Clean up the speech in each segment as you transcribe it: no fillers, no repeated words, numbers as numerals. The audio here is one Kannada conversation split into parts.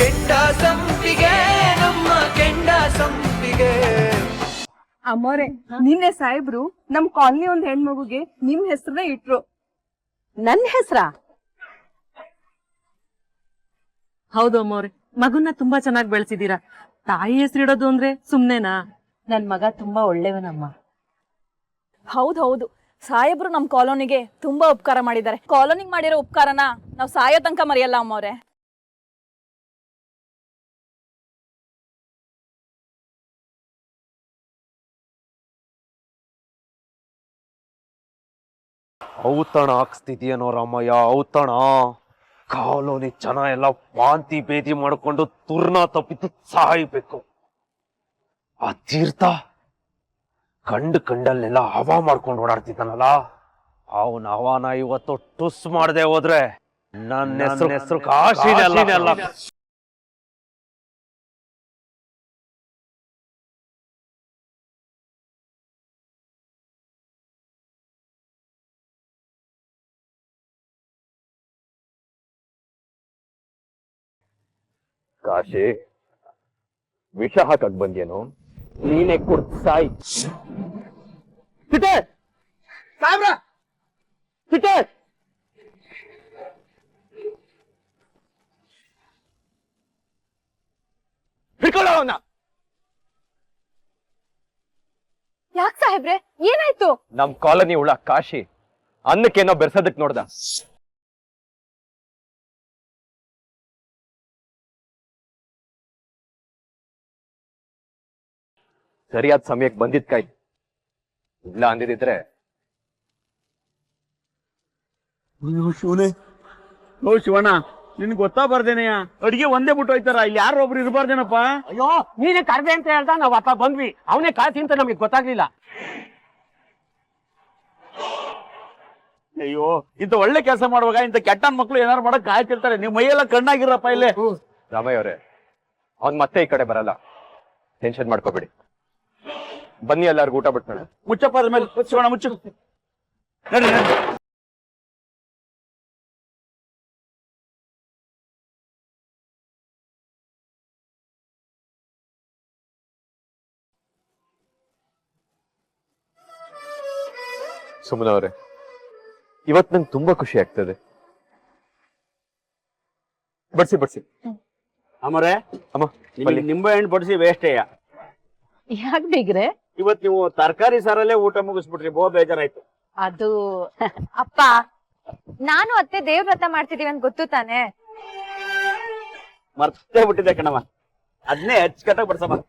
ಕೆಂಡ ಸಂಪಿಗೆ ನಮ್ಮ ಕೆಂಡ ಸಂಪಿಗೆ. ಅಮ್ಮೋರೆ, ನಿನ್ನೆ ಸಾಹೇಬ್ರು ನಮ್ ಕಾಲನಿ ಒಂದ್ ಹೆಣ್ಮಗುಗೆ ನಿಮ್ ಹೆಸರನ್ನ ಇಟ್ರು. ನನ್ ಹೆಸ್ರ? ಹೌದು ಅಮ್ಮವ್ರೆ, ಮಗುನ ತುಂಬಾ ಚೆನ್ನಾಗಿ ಬೆಳೆಸಿದೀರಾ. ತಾಯಿ ಹೆಸರಿಡೋದು ಅಂದ್ರೆ ಸುಮ್ನೆನಾ? ನನ್ ಮಗ ತುಂಬಾ ಒಳ್ಳೆಯವನಮ್ಮ. ಹೌದು, ಸಾಹೇಬ್ರು ನಮ್ ಕಾಲೋನಿಗೆ ತುಂಬಾ ಉಪಕಾರ ಮಾಡಿದ್ದಾರೆ. ಕಾಲೋನಿಗೆ ಮಾಡಿರೋ ಉಪಕಾರನ ನಾವ್ ಸಾಯೋ ತನಕ ಮರೆಯಲ್ಲ ಅಮ್ಮವ್ರೆ. ಔತಣ ಹಾಕ್ಸ್ತಿದ್ಯೇನೋ ರಾಮಯ್ಯ, ಔತಣ. ಕಾಲೋನಿ ಜನ ಎಲ್ಲ ವಾಂತಿ ಭೇದಿ ಮಾಡ್ಕೊಂಡು ತುರ್ನ ತಪ್ಪಿದ್ದು ಸಾಯ್ಬೇಕು. ಆ ತೀರ್ಥ ಕಂಡಲ್ಲೆಲ್ಲ ಹವಾ ಮಾಡ್ಕೊಂಡು ಓಡಾಡ್ತಿದ್ದಾನಲ್ಲ, ಅವನ ಹವಾನ ಇವತ್ತು ಟುಸ್ ಮಾಡದೆ ಹೋದ್ರೆ ನನ್ನ ಹೆಸರು ಕಾಶಿನೇ ಅಲ್ಲ. ಕಾಶಿ, ವಿಷ ಹಾಕಕ್ ಬಂದೇನು? ನೀನೆ ಕುಡ್ದ್ ಸಾಯ್. ಹಿಡ್ಕೊಳ್ಳೋಣ. ಯಾಕೆ ಸಾಹೇಬ್ರೆ, ಏನಾಯ್ತು? ನಮ್ ಕಾಲನಿ ಉಳ ಕಾಶಿ ಅನ್ನಕ್ಕೇನೋ ಬೆರ್ಸೋದಕ್ ನೋಡ್ದ. ಸರಿಯಾದ ಸಮಯಕ್ಕೆ ಬಂದಿದ್ಕಾಯ್ತು. ಇಲ್ಲ ಅಂದಿದ್ರೆ ಶಿವನೇ, ಓ ಶಿವಣ್ಣ, ನಿನ್ ಗೊತ್ತಾ ಬರ್ದೇನೆಯ ಅಡಿಗೆ ಒಂದೇ ಬಿಟ್ಟು ಹೋಯ್ತಾರ, ಇಲ್ಲಿ ಯಾರು ಒಬ್ರು ಇರಬಾರ್ದೇನಪ್ಪ. ಅಯ್ಯೋ, ನೀನೇ ಕರ್ದೆ ಅಂತ ಹೇಳ್ದ, ನಾವ್ ಅತ್ತ ಬಂದ್ವಿ. ಅವನೇ ಕಾಸಿ ಅಂತ ನಮಗೆ ಗೊತ್ತಾಗ್ಲಿಲ್ಲ. ಅಯ್ಯೋ, ಇಂತ ಒಳ್ಳೆ ಕೆಲಸ ಮಾಡುವಾಗ ಇಂತ ಕೆಟ್ಟನ್ ಮಕ್ಳು ಏನಾರು ಮಾಡಕ್ ಕಾಯ್ತಿರ್ತಾರೆ. ನಿಮ್ ಮೈಯೆಲ್ಲ ಕಣ್ಣಾಗಿರಪ್ಪ ಇಲ್ಲೇ. ರಾಮಯ್ಯ ಅವರೇ, ಅವ್ನ್ ಮತ್ತೆ ಈ ಕಡೆ ಬರಲ್ಲ, ಟೆನ್ಷನ್ ಮಾಡ್ಕೋಬೇಡಿ. ಬನ್ನಿ, ಎಲ್ಲಾರ್ಗು ಊಟ ಬಿಡ್ತಾನೆ. ಮುಚ್ಚಪ್ಪ ಅದ್ರ ಮೇಲೆ. ಶಿವಣ್ಣ ಮುಚ್ಚು. ನಡಿ ನಡಿ. ಸುಮನ ಅವರೇ, ಇವತ್ ನಂಗೆ ತುಂಬಾ ಖುಷಿ ಆಗ್ತದೆ. ಬಡ್ಸಿ. ಅಮ್ಮರೇ, ಅಮ್ಮ ನಿಂಬೆ ಹಣ್ಣು ಬಡಿಸಿ ವೇಸ್ಟೇಯ. ಯಾಕೆ ಬೀಗ್ರೆ? ಇವತ್ ನೀವು ತರಕಾರಿ ಸಾರಲ್ಲೇ ಊಟ ಮುಗಿಸ್ಬಿಟ್ರಿ, ಬಹು ಬೇಜಾರಾಯ್ತು. ಅದು ಅಪ್ಪ, ನಾನು ಅತ್ತೆ ದೇವ್ರ ವ್ರತ ಮಾಡ್ತಿದೀವಿ ಅಂತ ಗೊತ್ತು ತಾನೆ? ಮರ್ತೇ ಬಿಟ್ಟಿದ್ದೆ ಕಣವ, ಅದನ್ನೇ ಅಚ್ಚುಕಟ್ಟಾಗಿ ಬಡ್ಸಮ್ಮ.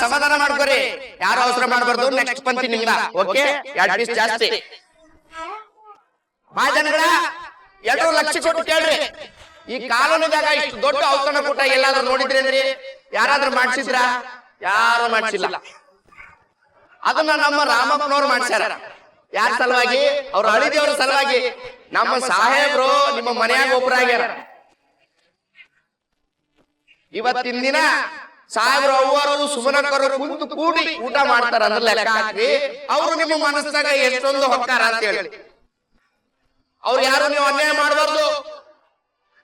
ಸಮಾಧಾನ ಮಾಡ್ಕೊರಿ, ಯಾರು ಅವಸರ ಮಾಡಬಾರ್ದು. ನೆಕ್ಸ್ಟ್ ಪಂಕ್ತಿ ನಿಮ್ದ. ಓಕೆ, 2 ಪೀಸ್ ಜಾಸ್ತಿ. ಜನಗಳ 2 ಲಕ್ಷ ಕೊಟ್ಟು ಕೇಳ್ರಿ. ಈ ಕಾಲೋನಿದಾಗ ಇಷ್ಟು ದೊಡ್ಡ ಔತಣ ಕೂಟ ಎಲ್ಲಾದ್ರೂ ನೋಡಿದ್ರೇನ್ರಿ? ಯಾರಾದ್ರೂ ಮಾಡ್ಸಿದ್ರ? ಯಾರು ಮಾಡ್ಸಿಲ್ಲ. ಅದನ್ನ ನಮ್ಮ ರಾಮಪ್ಪನವ್ರು ಮಾಡ್ಸ್ಯಾರ. ಯಾರ ಸಲುವಾಗಿ? ಅವ್ರ ಹಳಿದೇವ್ರ ಸಲುವಾಗಿ. ನಮ್ಮ ಸಾಹೇಬ್ರು ನಿಮ್ಮ ಮನೆಯಾಗ ಒಬ್ಬರಾಗ್ಯಾರ. ಇವತ್ತಿನ ದಿನ ಸಾಹೇಬ್ರು ಅವ್ವರು ಸುಮನಕ್ಕರು ಕುಂತು ಕೂಡಿ ಊಟ ಮಾಡ್ತಾರ ಅಂದ್ರೆ ಲೆಕ್ಕ ಹಾಕ್ರಿ. ಅವ್ರು ನಿಮ್ಮ ಮನಸ್ಸಾಗ ಎಷ್ಟೊಂದು ಹೊಕ್ಕಾರ ಅಂತ ಹೇಳಿ. ಅವ್ರು ಯಾರು ನೀವು ಅನ್ಯಾಯ ಮಾಡಬಾರ್ದು.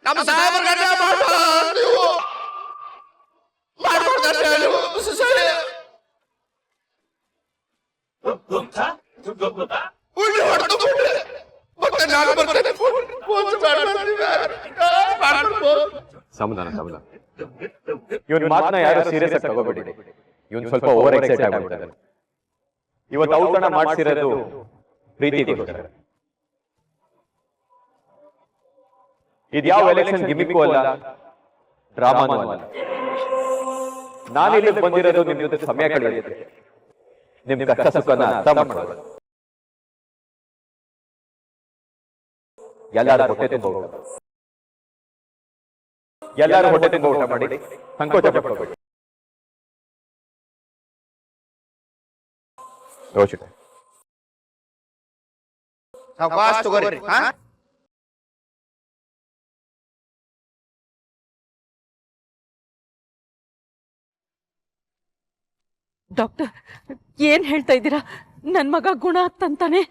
ನಮ್ಮ ಸಾಹೇಬ್ರ ಅನ್ಯಾಯ ಮಾಡಬಾರ್ದು. ಸಮಾಧಾನ. ಇವನ್ ಮಾತನ್ನ ಯಾರು ಸೀರಿಯಸ್ ಆಗಿ ತಗೋಬೇಡಿ. ಇವನ್ ಸ್ವಲ್ಪ ಓವರ್ ಎಕ್ಸೈಟ್ ಆಗ್ಬಿಟ್ಟಿದ್ದಾರೆ. ಇವತ್ತು ಔತಣ ಮಾಡ್ಸಿರೋದು ಪ್ರೀತಿಗೋಸ್ಕರ. ಇದ್ಯಾವ ಎಲೆಕ್ಷನ್ ಗಿಮಿಕ್ಕು ಅಲ್ಲ, ಡ್ರಾಮಾನೂ ಅಲ್ಲ. ನಾನಿಲ್ಲಿ ಬಂದಿರೋದು ನಿಮ್ ಜೊತೆ ಸಮಯ ಕಳೆಯೋದಕ್ಕೆ, ನಿಮ್ ಕಷ್ಟ ಸುಖನ ಅರ್ಥ ಮಾಡೋದು. ಎಲ್ಲಾರು ಹೊಟ್ಟೆ ತುಂಬ ಊಟ, ಎಲ್ಲಾರು ಹೊಟ್ಟೆ ತುಂಬ ಊಟ ಮಾಡಿ, ಸಂಕೋಚ ಪಡ್ಕೋಬೇಡಿ. ರೋಷಿತ, ತಗೋರಿ. ಡಾಕ್ಟರ್ ಏನ್ ಹೇಳ್ತಾ ಇದ್ದೀರಾ? ನನ್ ಮಗ ಗುಣ ಆಗ್ತಂತಾನೆ?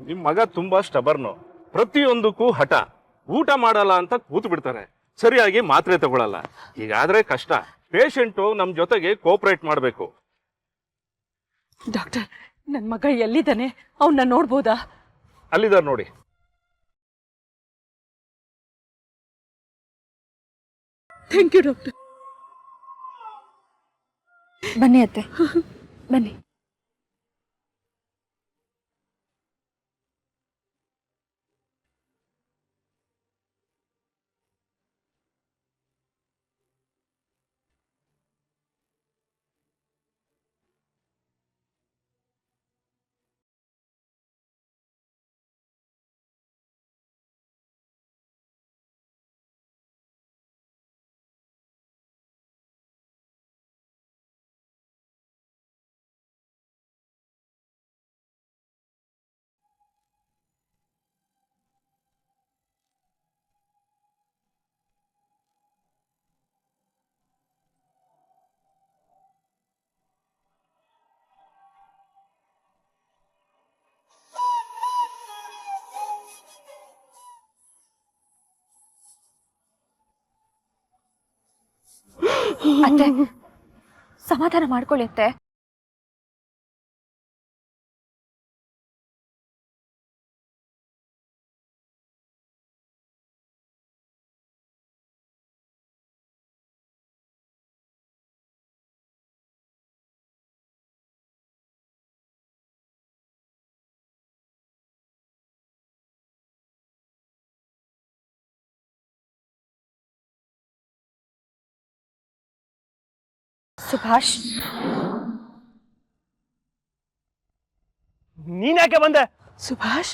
ನಿಮ್ ಮಗ ತುಂಬಾ ಸ್ಟಬರ್ನು, ಪ್ರತಿಯೊಂದಕ್ಕೂ ಹಠ. ಊಟ ಮಾಡಲ್ಲ ಅಂತ ಕೂತು ಬಿಡ್ತಾರೆ, ಸರಿಯಾಗಿ ಮಾತ್ರೆ ತಗೊಳಲ್ಲ. ಹೀಗಾದ್ರೆ ಕಷ್ಟ. ಪೇಷಂಟು ನಮ್ ಜೊತೆಗೆ ಕೋಆಪರೇಟ್ ಮಾಡ್ಬೇಕು. ಡಾಕ್ಟರ್ ನನ್ ಮಗ ಎಲ್ಲಿದ್ದಾನೆ? ಅವನ್ನ ನೋಡ್ಬೋದಾ? ಅಲ್ಲಿದ್ದಾರೆ ನೋಡಿ. Thank you doctor. ಬನ್ನಿ ಅತ್ತೆ, ಬನ್ನಿ. ಅತ್ತೆ ಸಮಾಧಾನ ಮಾಡ್ಕೊಳ್ಳಿ ಅತ್ತೆ. ಸುಭಾಷ್, ನೀನ್ ಯಾಕೆ ಬಂದೆ? ಸುಭಾಷ್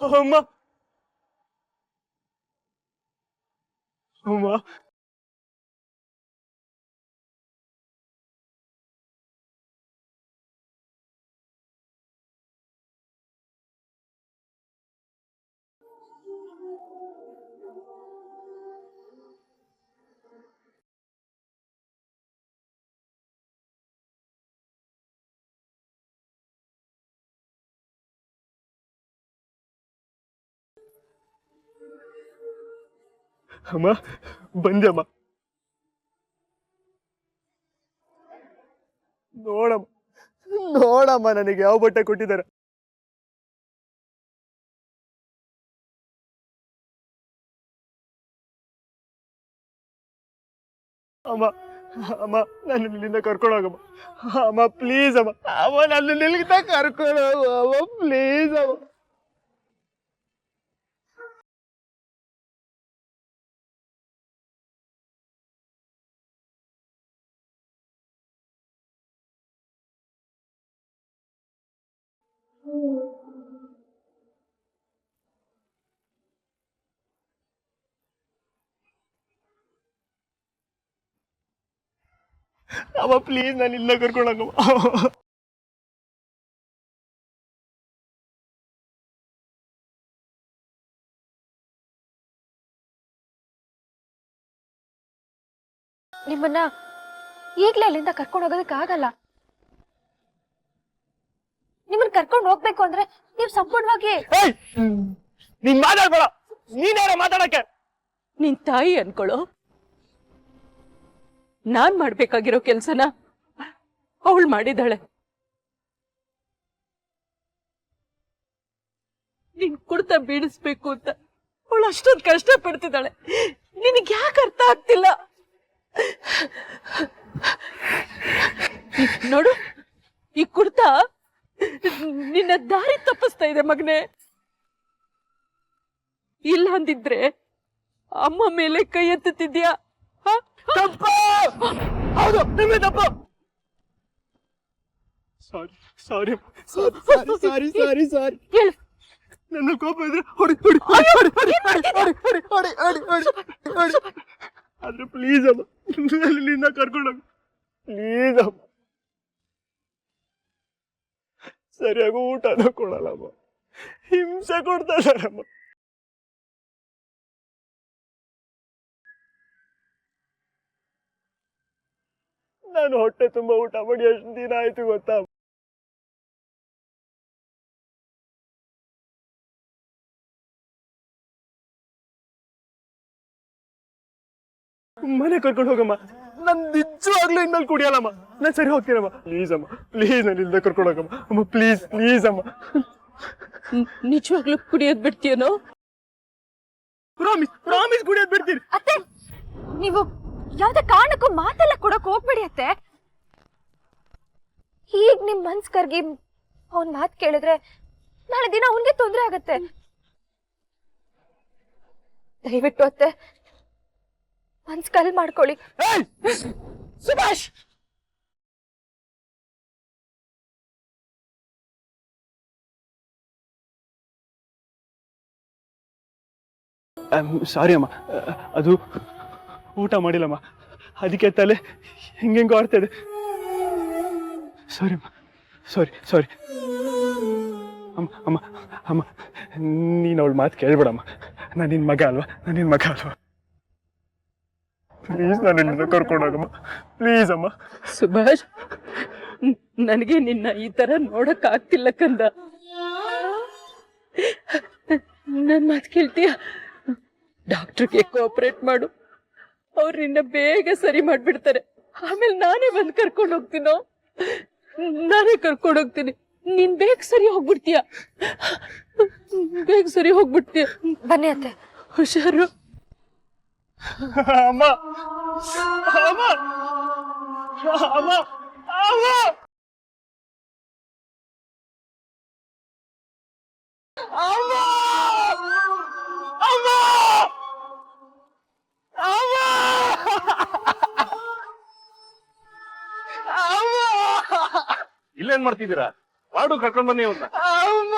ಅಮ್ಮ ಅಮ್ಮ ಅಮ್ಮ ಬಂದೆ ಅಮ್ಮ. ನೋಡಮ್ಮ ನನಗೆ ಯಾವ ಬಟ್ಟೆ ಕೊಟ್ಟಿದ್ದಾರೆ. ಅಮ್ಮ ಅಮ್ಮ ನನ್ನ ಇಲ್ಲಿಂದ ಕರ್ಕೊಂಡೋಗಮ್ಮ. ಅಮ್ಮ ಪ್ಲೀಸ್ ಅಮ್ಮ, ಅಮ್ಮ ನನ್ನ ಇಲ್ಲಿಂದ ಕರ್ಕೊಂಡೋಗು ಅಮ್ಮ, ಪ್ಲೀಸ್ ಅಮ್ಮ. ಅಮ್ಮ ಪ್ಲೀಸ್ ನಾನು ಇಲ್ಲ ಕರ್ಕೊಂಡೋಗಮ್ಮ. ನಿಮ್ಮನ್ನ ಈಗ್ಲೇ ಅಲ್ಲಿಂದ ಕರ್ಕೊಂಡು ಹೋಗೋದಕ್ಕೆ ಆಗಲ್ಲ. ನಿಮ್ಮನ್ನ ಕರ್ಕೊಂಡು ಹೋಗ್ಬೇಕು ಅಂದ್ರೆ ನೀವು ಸಂಪೂರ್ಣವಾಗಿ ನೀನ್ ಮಾತಾಡ್ಬೇಡ. ನೀನೇನ ಮಾತಾಡಕ್ಕೆ? ನಿನ್ ತಾಯಿ ಅನ್ಕೊಳ್ಳೋ. ನಾನ್ ಮಾಡ್ಬೇಕಾಗಿರೋ ಕೆಲ್ಸನ ಅವಳು ಮಾಡಿದಾಳೆ. ನಿನ್ ಕುಡ್ತ ಬೀಳಿಸ್ಬೇಕು ಅಂತ ಅವಳು ಅಷ್ಟೊಂದು ಕಷ್ಟ ಪಡ್ತಿದ್ದಾಳೆ. ನಿನಗೆ ಯಾಕೆ ಅರ್ಥ ಆಗ್ತಿಲ್ಲ? ನೋಡು, ಈ ಕುಡ್ತ ನಿನ್ನ ದಾರಿ ತಪ್ಪಿಸ್ತಾ ಇದೆ ಮಗನೇ. ಇಲ್ಲ ಅಂದಿದ್ರೆ ಅಮ್ಮ ಮೇಲೆ ಕೈ ಎತ್ತುತ್ತಿದ್ಯಾ? ತಪ್ಪು, ಹೌದು ನಿಮ್ಮೇ ತಪ್ಪು. ಸಾರಿ ಸಾರಿ ಸಾರಿ ಸಾರಿ ಸಾರಿ ಸಾರಿ. ಹೇಳು. ನನ್ನ ಕೋಪ ಇದ್ರೆ ಹೊಡಿ ಹೊಡಿ ಹೊಡಿ ಹೊಡಿ ಹೊಡಿ ಹೊಡಿ ಹೊಡಿ ಹೊಡಿ ಹೊಡಿ ಹೊಡಿ ಹೊಡಿ. ಆದ್ರೆ ಪ್ಲೀಸ್ ಅಮ್ಮ, ಇಲ್ಲಿಂದ ಕರ್ಕೊಂಡೋಗಿ ಪ್ಲೀಸ್ ಅಮ್ಮ. ಸರಿಯಾಗಿ ಊಟನೂ ಕೊಡಲ್ಲಮ್ಮ, ಹಿಂಸೆ ಕೊಡ್ತಾ ಇದ್ದಾರಮ್ಮ. ನಾನು ಹೊಟ್ಟೆ ತುಂಬ ಊಟ ಮಾಡಿ ಎಷ್ಟು ದಿನ ಆಯ್ತು ಗೊತ್ತಾ? ಮನೆ ಕರ್ಕೊಂಡು ಹೋಗಮ್ಮ, ನಾನು ನಿಜವಾಗ್ಲೂ ಇನ್ಮೇಲೆ ಕುಡಿಯಲ್ಲಮ್ಮ, ನಾನು ಸರಿ ಹೋಗ್ತೀನಮ್ಮ. ಪ್ಲೀಸ್ ಅಮ್ಮ, ಪ್ಲೀಸ್ ನಾನು ಇಲ್ದ ಕರ್ಕೊಂಡು ಹೋಗಮ್ಮ ಅಮ್ಮ, ಪ್ಲೀಸ್ ಪ್ಲೀಸ್ ಅಮ್ಮ. ನಿಜವಾಗ್ಲೂ ಕುಡಿಯೋದ್ ಬಿಡ್ತೀಯನೋ? ಪ್ರಾಮಿಸ್ ಪ್ರಾಮಿಸ್ ಕುಡಿಯೋದ್ ಬಿಡ್ತೀನಿ. ಅತ್ತೆ, ನೀವು ಯಾವ್ದೇ ಕಾರಣಕ್ಕೂ ಮಾತೆಲ್ಲ ಕೊಡಕ್ ಹೋಗ್ಬೇಡಿ ಅತ್ತೆ. ಈಗ ನಿಮ್ ಮನ್ಸ್ ಕರ್ಗಿ ಅವ್ನ್ ಮಾತ್ ಕೇಳಿದ್ರೆ ನಾಳೆ ದಿನ ಅವನ್ಗೆ ತೊಂದ್ರೆ ಆಗತ್ತೆ. ದಯವಿಟ್ಟು ಅತ್ತೆ ಮನ್ಸ್ ಕಲ್ ಮಾಡ್ಕೊಳ್ಳಿ. ಸುಭಾಷ್, ಸಾರಿ ಅಮ್ಮ, ಅದು ಊಟ ಮಾಡಿಲ್ಲಮ್ಮ, ಅದಕ್ಕೆ ತಲೆ ಹೆಂಗೆಂಗೋ ಆಡ್ತಾ ಇದೆ. ಸಾರಿ ಅಮ್ಮ, ಸಾರಿ ಸಾರಿ ಅಮ್ಮ. ಅಮ್ಮ ಅಮ್ಮ ನೀನು ಅವಳ ಮಾತು ಕೇಳ್ಬೇಡಮ್ಮ, ನಾನು ನಿನ್ನ ಮಗ ಅಲ್ವಾ, ನಾನು ನಿನ್ನ ಮಗ ಅಲ್ವಾ. ಪ್ಲೀಸ್ ನಾನು ನಿನ್ನ ಕರ್ಕೊಂಡೋಗಮ್ಮ, ಪ್ಲೀಸ್ ಅಮ್ಮ. ಸುಭಾಷ್, ನನಗೆ ನಿನ್ನ ಈ ತರ ನೋಡಕ್ ಆಗ್ತಿಲ್ಲ ಕಂದ. ನನ್ ಮಾತು ಕೇಳ್ತೀಯ? ಡಾಕ್ಟರ್ಗೆ ಕೋಆಪರೇಟ್ ಮಾಡು, ಅವ್ರು ನಿನ್ನ ಬೇಗ ಸರಿ ಮಾಡ್ಬಿಡ್ತಾರೆ. ಆಮೇಲೆ ನಾನೇ ಬಂದು ಕರ್ಕೊಂಡು ಹೋಗ್ತೀನೋ, ನಾನೇ ಕರ್ಕೊಂಡು ಹೋಗ್ತೀನಿ. ನೀನ್ ಬೇಗ ಸರಿ ಹೋಗ್ಬಿಡ್ತೀಯ, ಬೇಗ ಸರಿ ಹೋಗ್ಬಿಡ್ತೀಯ. ಬನ್ನಿ ಅತ್ತೆ. ಹುಷಾರು. ಅಮ್ಮ ಅಮ್ಮ ಅಮ್ಮ ಅಮ್ಮ ಅಮ್ಮ ಅಮ್ಮ ಇಲ್ಲೇನ್ ಮಾಡ್ತಿದ್ದೀರಾ? ವಾರ್ಡು ಕರ್ಕೊಂಡ್ ಬನ್ನಿ ಅವ್ರನ್ನ. ಅಮ್ಮ